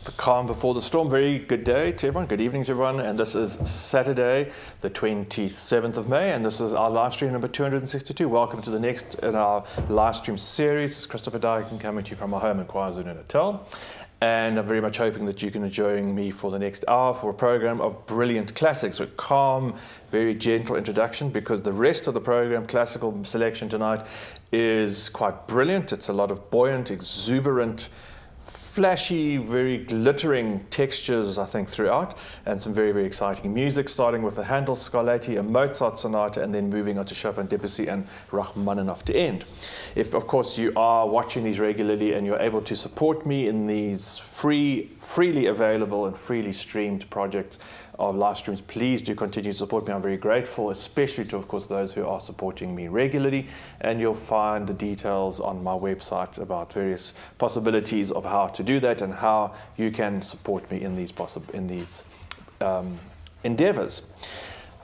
The calm before the storm. Very good day to everyone. Good evening to everyone. And this is Saturday, the 27th of May, and this is our live stream number 262. Welcome to the next in our live stream series. This is Christopher Dyken coming to you from our home in KwaZulu-Natal. And I'm very much hoping that you can enjoy me for the next hour for a program of brilliant classics, a calm, very gentle introduction, because the rest of the program, classical selection tonight, is quite brilliant. It's a lot of buoyant, exuberant, flashy, very glittering textures, I think, throughout, and some very, very exciting music, starting with a Handel, Scarlatti, a Mozart sonata, and then moving on to Chopin, Debussy, and Rachmaninov to end. If, of course, you are watching these regularly and you're able to support me in these freely available and freely streamed projects of live streams, please do continue to support me. I'm very grateful, especially to, of course, those who are supporting me regularly. And you'll find the details on my website about various possibilities of how to do that and how you can support me in these endeavors.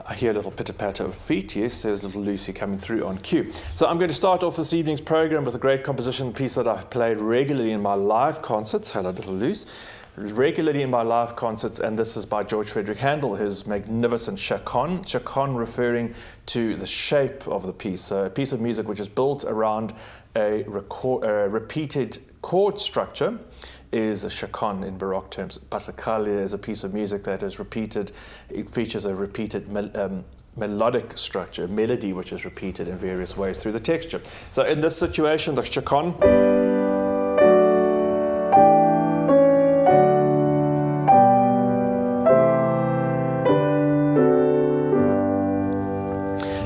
I hear a little pitter-patter of feet. Yes, there's little Lucy coming through on cue. So I'm going to start off this evening's program with a great composition piece that I've played regularly in my live concerts. Hello, little Lucy. Regularly in my live concerts, and this is by George Frédéric Handel, his magnificent Chaconne. Chaconne referring to the shape of the piece. So a piece of music which is built around a repeated chord structure is a chaconne in Baroque terms. Passacaglia is a piece of music that is repeated. It features a repeated melodic structure, a melody which is repeated in various ways through the texture. So in this situation, the chaconne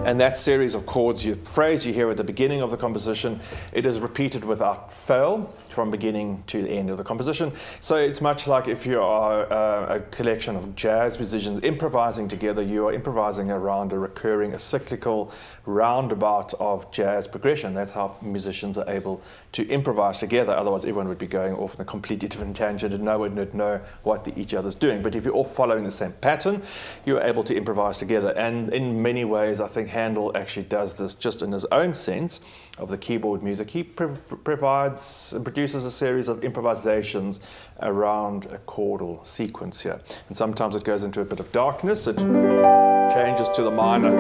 and that series of chords, your phrase you hear at the beginning of the composition, it is repeated without fail from beginning to the end of the composition. So it's much like if you are a collection of jazz musicians improvising together, you are improvising around a cyclical roundabout of jazz progression. That's how musicians are able to improvise together. Otherwise, everyone would be going off in a completely different tangent and no one would know what each other's doing. But if you're all following the same pattern, you're able to improvise together. And in many ways, I think Handel actually does this just in his own sense of the keyboard music. He produces a series of improvisations around a chordal sequence here. And sometimes it goes into a bit of darkness. It changes to the minor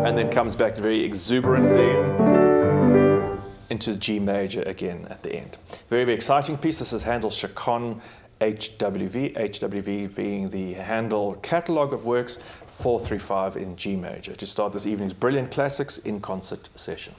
and then comes back very exuberantly into G major again at the end. Very, very exciting piece. This is Handel's Chaconne HWV being the Handel catalogue of works 435 in G major, to start this evening's brilliant classics in concert session.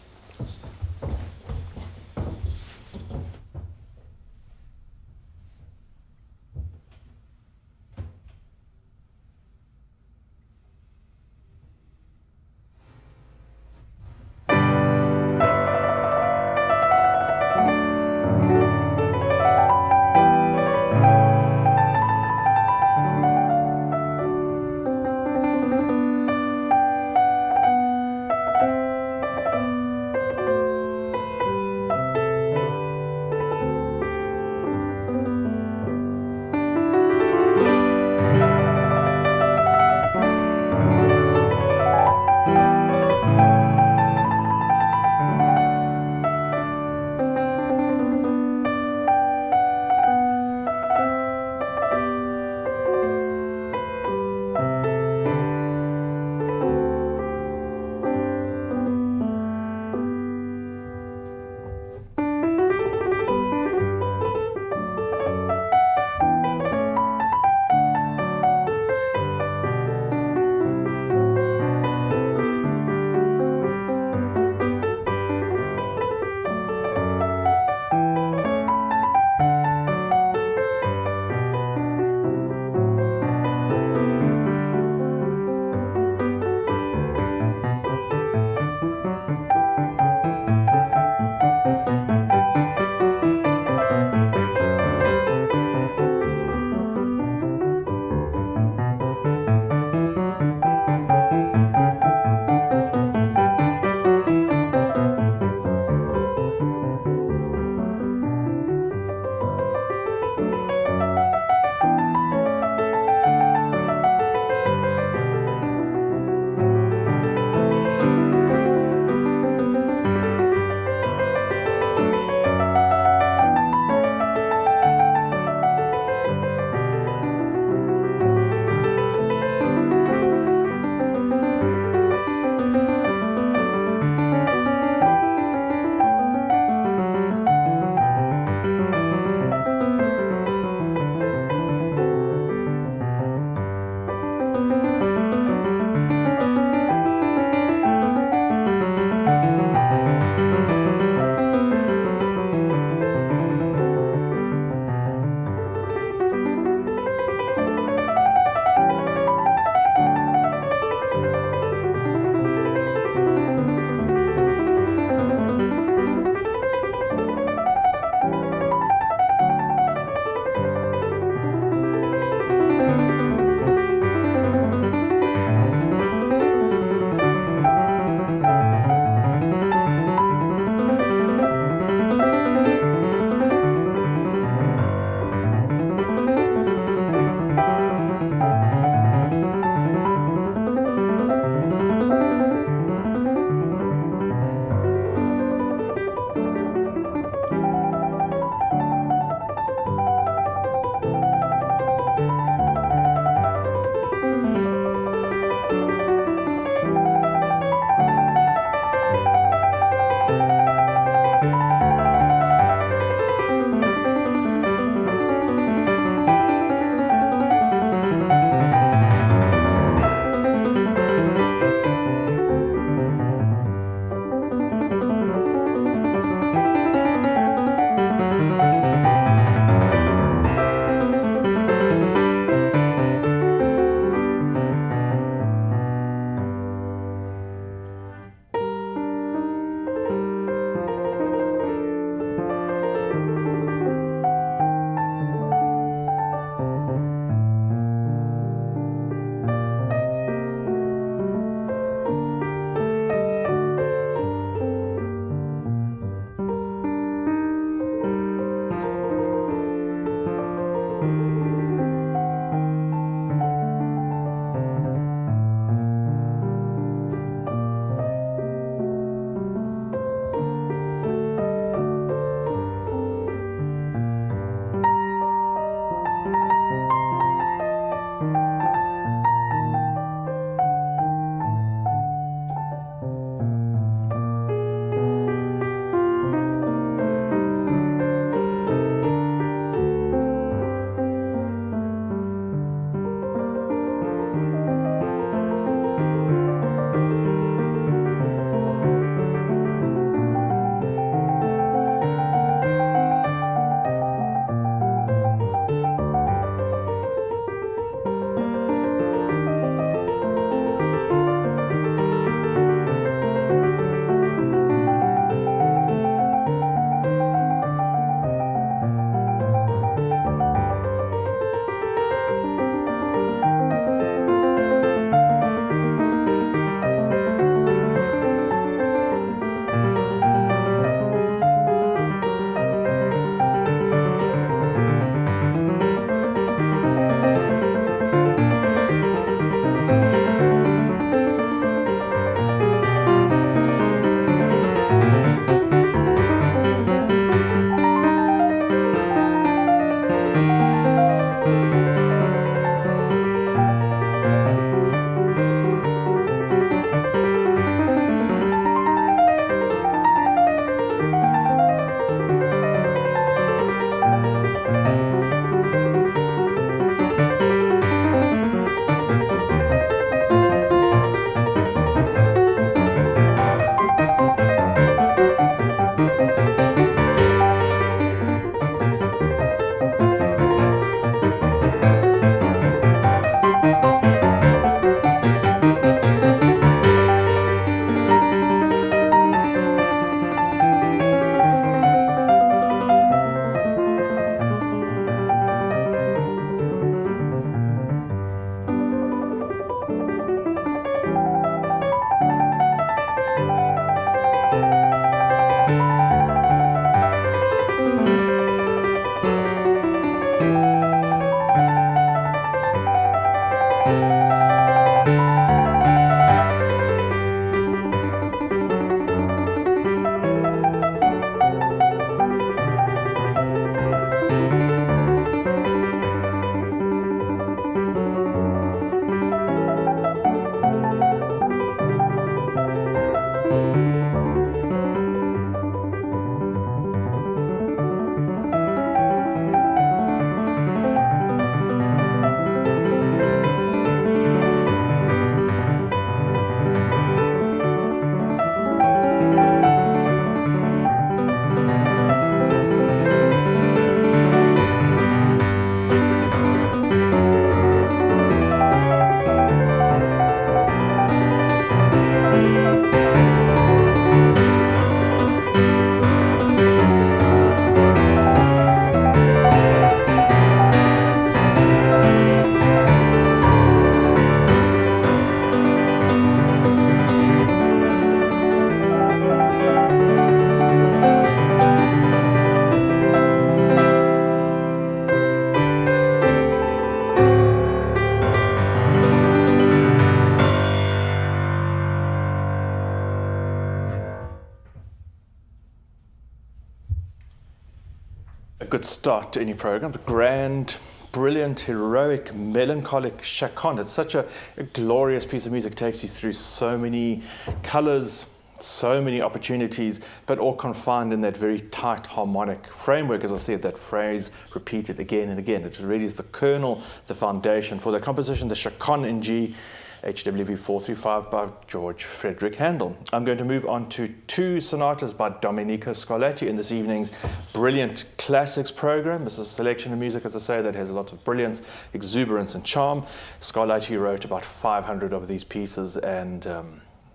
A good start to any program. The grand, brilliant, heroic, melancholic Chaconne. It's such a glorious piece of music. It takes you through so many colors, so many opportunities, but all confined in that very tight harmonic framework, as I said, that phrase repeated again and again. It really is the kernel, the foundation for the composition, the Chaconne G, HWV 435 by George Frédéric Handel. I'm going to move on to two sonatas by Domenico Scarlatti in this evening's brilliant classics program. This is a selection of music, as I say, that has a lot of brilliance, exuberance and charm. Scarlatti wrote about 500 of these pieces, and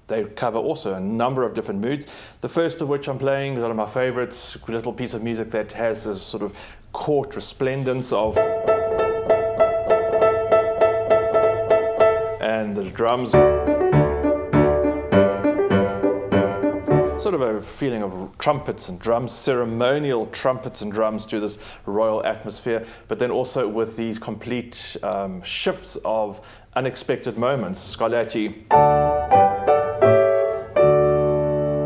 they cover also a number of different moods. The first of which I'm playing is one of my favorites, a little piece of music that has a sort of court resplendence of, and the drums, sort of a feeling of trumpets and drums, ceremonial trumpets and drums to this royal atmosphere, but then also with these complete shifts of unexpected moments. Scarlatti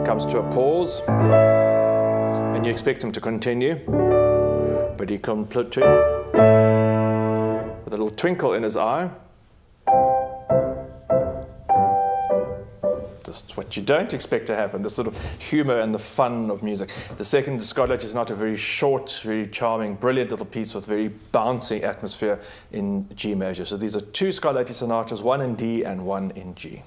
comes to a pause, and you expect him to continue, but he comes to with a little twinkle in his eye. Just what you don't expect to happen, the sort of humor and the fun of music. The second, Scarlatti, is not a very short, very charming, brilliant little piece with very bouncy atmosphere in G major. So these are two Scarlatti sonatas, one in D and one in G.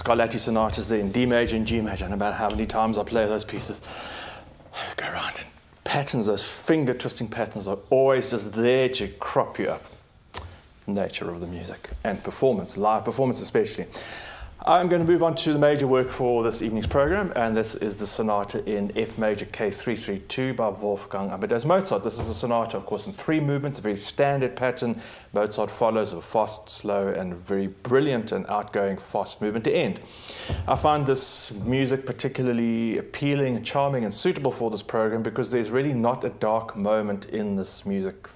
Scarlatti sonatas there in D major and G major, no matter how many times I play those pieces, go around and patterns, those finger twisting patterns are always just there to crop you up. Nature of the music and performance, live performance especially. I'm going to move on to the major work for this evening's program, and this is the sonata in F major K332 by Wolfgang Amadeus Mozart. This is a sonata, of course, in 3 movements, a very standard pattern. Mozart follows a fast, slow, and very brilliant and outgoing fast movement to end. I find this music particularly appealing and charming and suitable for this program because there's really not a dark moment in this music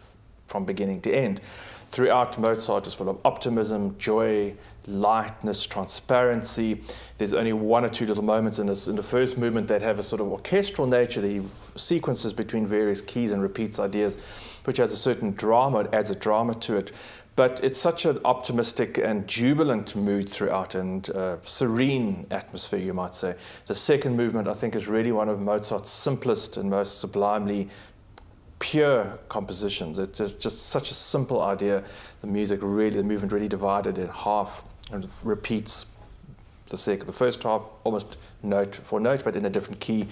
from beginning to end. Throughout, Mozart is full of optimism, joy, lightness, transparency. There's only 1 or 2 little moments in the first movement that have a sort of orchestral nature, the sequences between various keys and repeats ideas, which has a certain drama, it adds a drama to it. But it's such an optimistic and jubilant mood throughout, and serene atmosphere, you might say. The second movement, I think, is really one of Mozart's simplest and most sublimely pure compositions. It's just such a simple idea. The movement really divided in half and repeats the first half almost note for note, but in a different key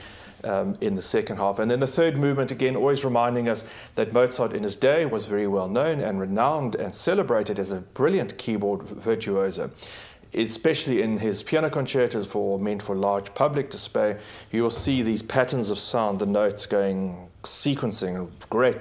in the second half. And then the third movement, again, always reminding us that Mozart in his day was very well known and renowned and celebrated as a brilliant keyboard virtuoso. Especially in his piano concertos meant for large public display, you will see these patterns of sound, the notes going sequencing, great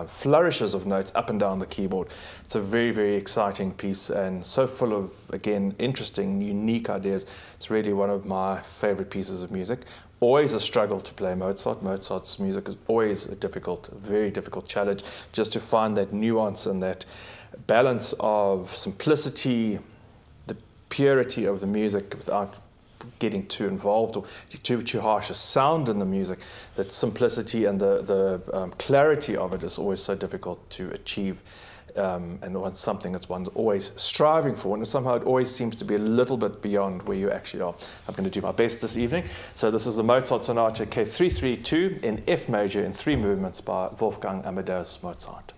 flourishes of notes up and down the keyboard. It's a very, very exciting piece and so full of, again, interesting, unique ideas. It's really one of my favorite pieces of music. Always a struggle to play Mozart. Mozart's music is always a very difficult challenge, just to find that nuance and that balance of simplicity, the purity of the music without getting too involved or too harsh a sound in the music. That simplicity and the clarity of it is always so difficult to achieve, and it's something that one's always striving for, and somehow it always seems to be a little bit beyond where you actually are. I'm going to do my best this evening. So this is the Mozart Sonata K332 in F major in 3 movements by Wolfgang Amadeus Mozart.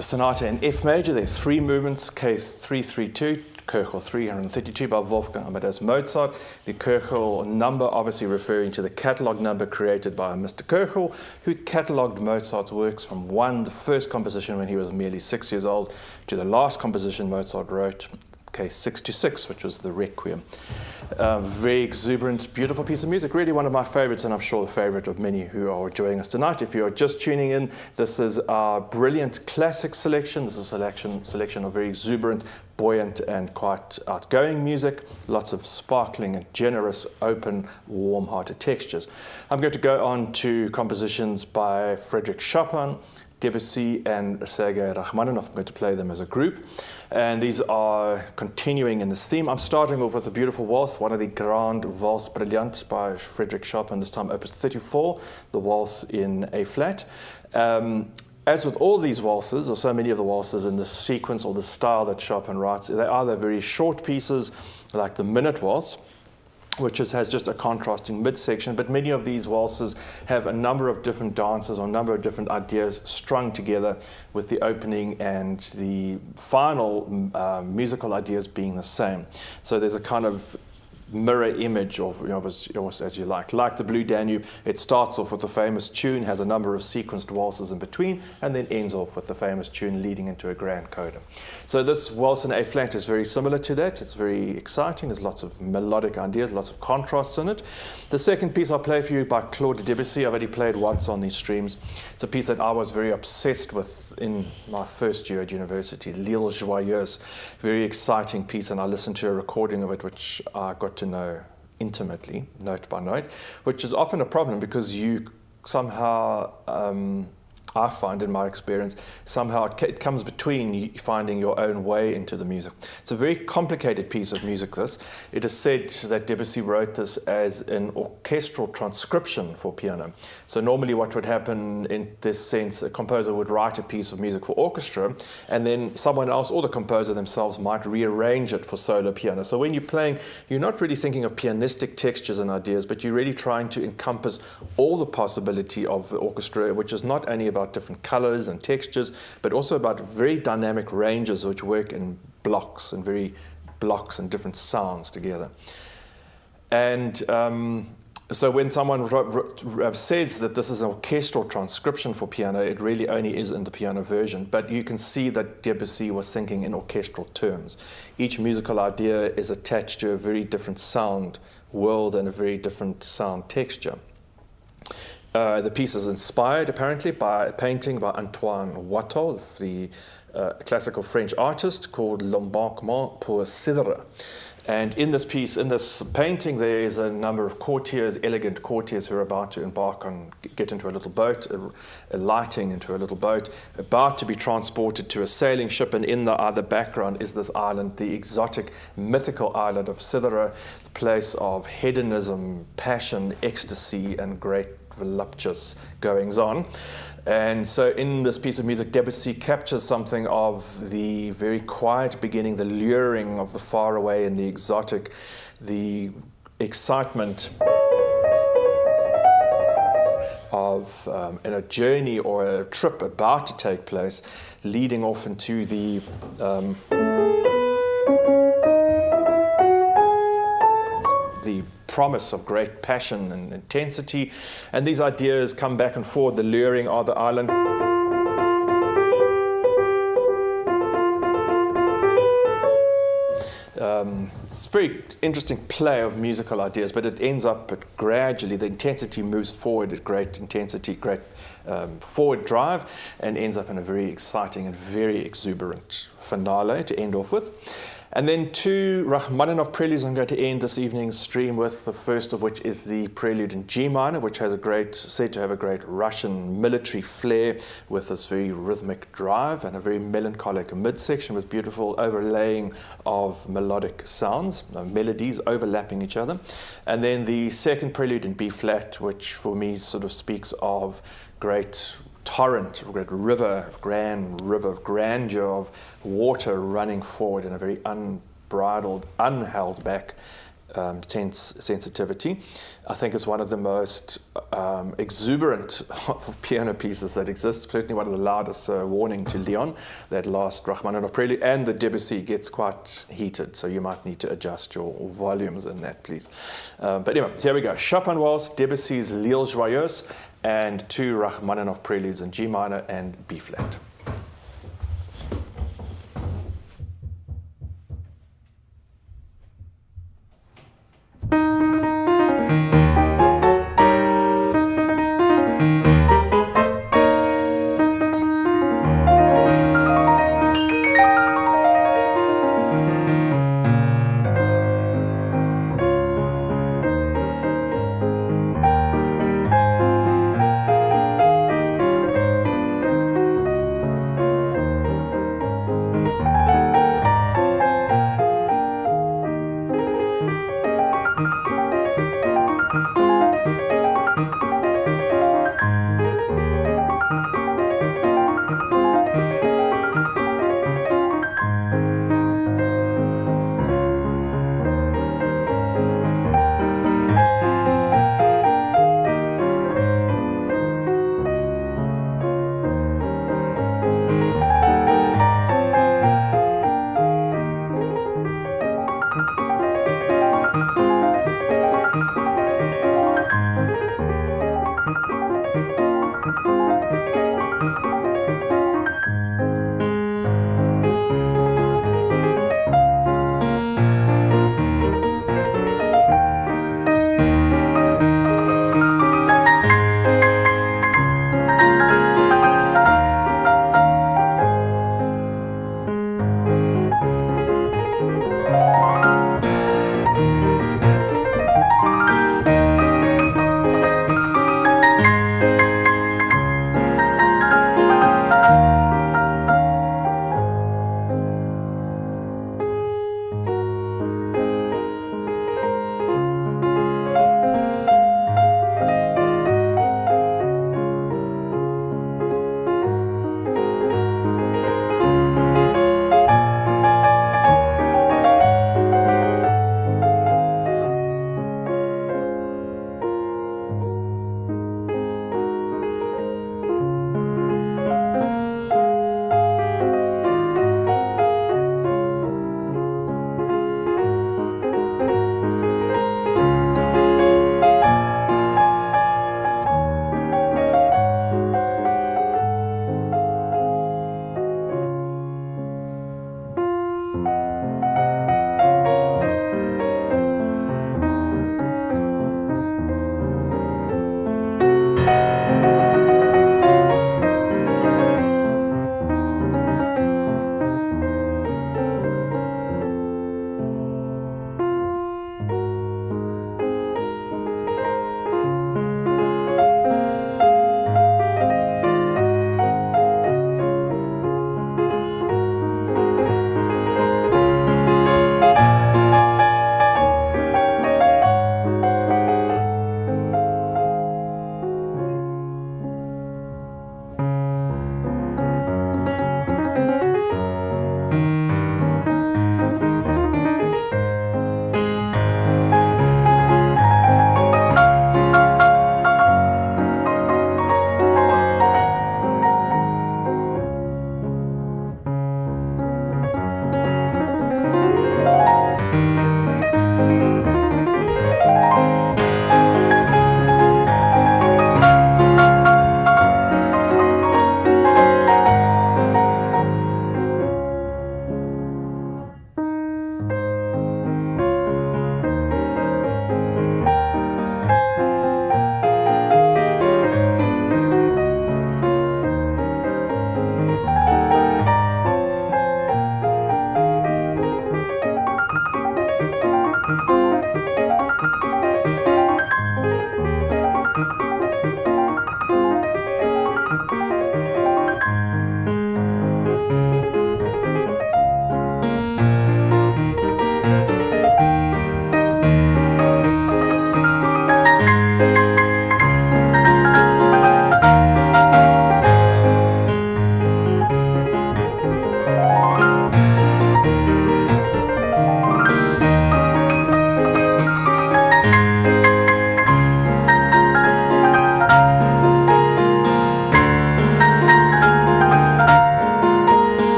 The Sonata in F major, there are 3 movements, case 332, Köchel 332 by Wolfgang Amadeus Mozart. The Köchel number obviously referring to the catalogue number created by Mr. Köchel, who catalogued Mozart's works from the first composition when he was merely 6 years old, to the last composition Mozart wrote, case 626, which was the Requiem. Very exuberant, beautiful piece of music, really one of my favorites, and I'm sure the favorite of many who are joining us tonight. If you're just tuning in, this is our brilliant classic selection. This is a selection of very exuberant, buoyant and quite outgoing music, lots of sparkling and generous, open, warm-hearted textures. I'm going to go on to compositions by Frédéric Chopin, Debussy and Sergei Rachmaninov. I'm going to play them as a group. And these are continuing in this theme. I'm starting off with a beautiful waltz, one of the Grand Valse Brilliant by Frédéric Chopin, this time opus 34, the waltz in A flat. As with all these waltzes, or so many of the waltzes in this sequence or the style that Chopin writes, they're either very short pieces like the Minute Waltz, which has just a contrasting midsection, but many of these waltzes have a number of different dances or a number of different ideas strung together, with the opening and the final musical ideas being the same. So there's a kind of mirror image of, as you like the Blue Danube. It starts off with the famous tune, has a number of sequenced waltzes in between, and then ends off with the famous tune leading into a grand coda. So this waltz in A flat is very similar to that. It's very exciting. There's lots of melodic ideas, lots of contrasts in it. The second piece I'll play for you by Claude Debussy. I've already played once on these streams. It's a piece that I was very obsessed with in my first year at university, L'Île Joyeuse. Very exciting piece, and I listened to a recording of it, which I got to know intimately, note by note, which is often a problem because you somehow, I find in my experience, somehow it comes between you finding your own way into the music. It's a very complicated piece of music, this. It is said that Debussy wrote this as an orchestral transcription for piano. So normally what would happen in this sense, a composer would write a piece of music for orchestra, and then someone else or the composer themselves might rearrange it for solo piano. So when you're playing, you're not really thinking of pianistic textures and ideas, but you're really trying to encompass all the possibility of the orchestra, which is not only about different colors and textures, but also about very dynamic ranges which work in blocks and different sounds together. And so when someone says that this is an orchestral transcription for piano, it really only is in the piano version. But you can see that Debussy was thinking in orchestral terms. Each musical idea is attached to a very different sound world and a very different sound texture. The piece is inspired, apparently, by a painting by Antoine Watteau, the classical French artist, called L'Embarquement pour Cidre. And in this piece, in this painting, there is a number of courtiers, elegant courtiers, who are about to embark on, get into a little boat, alighting into a little boat, about to be transported to a sailing ship, and in the other background is this island, the exotic, mythical island of Cidre, the place of hedonism, passion, ecstasy, and great voluptuous goings-on. And so in this piece of music, Debussy captures something of the very quiet beginning, the luring of the far away and the exotic, the excitement of in a journey or a trip about to take place, leading off into the promise of great passion and intensity. And these ideas come back and forth, the luring of the island. It's a very interesting play of musical ideas, but it ends up gradually, the intensity moves forward at great intensity, great forward drive, and ends up in a very exciting and very exuberant finale to end off with. And then 2 Rachmaninov preludes I'm going to end this evening's stream with, the first of which is the Prelude in G minor, which has said to have a great Russian military flair with this very rhythmic drive and a very melancholic midsection with beautiful overlaying of melodic sounds, melodies overlapping each other. And then the second Prelude in B flat, which for me sort of speaks of great torrent, a great river, grand river of grandeur, of water running forward in a very unbridled, unheld back sensitivity. I think it's one of the most exuberant of piano pieces that exists, certainly one of the loudest. Warning to Leon, that last Rachmaninov prelude, and the Debussy gets quite heated, so you might need to adjust your volumes in that, please. But anyway, here we go. Chopin Waltz, Debussy's L'Île Joyeuse, and 2 Rachmaninov preludes in G minor and B flat.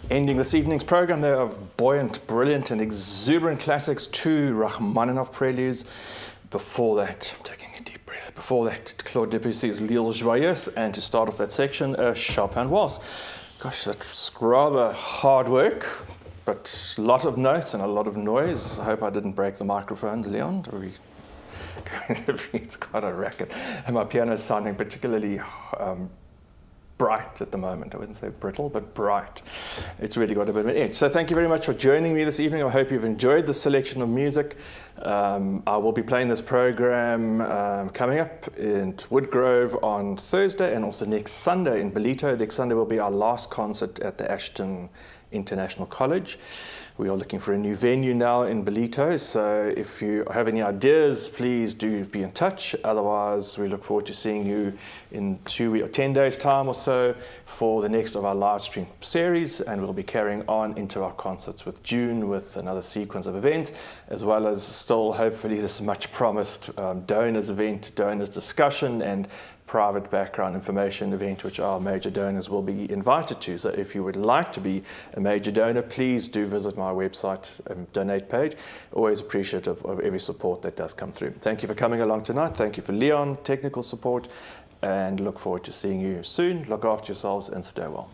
Ending this evening's program there of buoyant, brilliant and exuberant classics, 2 Rachmaninov preludes. Before that, I'm taking a deep breath, before that Claude Debussy's L'Île Joyeuse, and to start off that section, Chopin Waltz. Gosh, that's rather hard work, but a lot of notes and a lot of noise. I hope I didn't break the microphones, Leon. It's quite a racket. And my piano is sounding particularly bright at the moment. I wouldn't say brittle, but bright. It's really got a bit of an edge. So thank you very much for joining me this evening. I hope you've enjoyed the selection of music. I will be playing this program coming up in Woodgrove on Thursday, and also next Sunday in Belito. Next Sunday will be our last concert at the Ashton International College. We are looking for a new venue now in Belito, so if you have any ideas, please do be in touch. Otherwise, we look forward to seeing you in 2 weeks or 10 days' time or so for the next of our live stream series, and we'll be carrying on into our concerts with June with another sequence of events, as well as still hopefully this much promised donors event, donors discussion, and private background information event, which our major donors will be invited to. So if you would like to be a major donor, please do visit my website donate page. Always appreciative of every support that does come through. Thank you for coming along tonight. Thank you for Leon, technical support, and look forward to seeing you soon. Look after yourselves and stay well.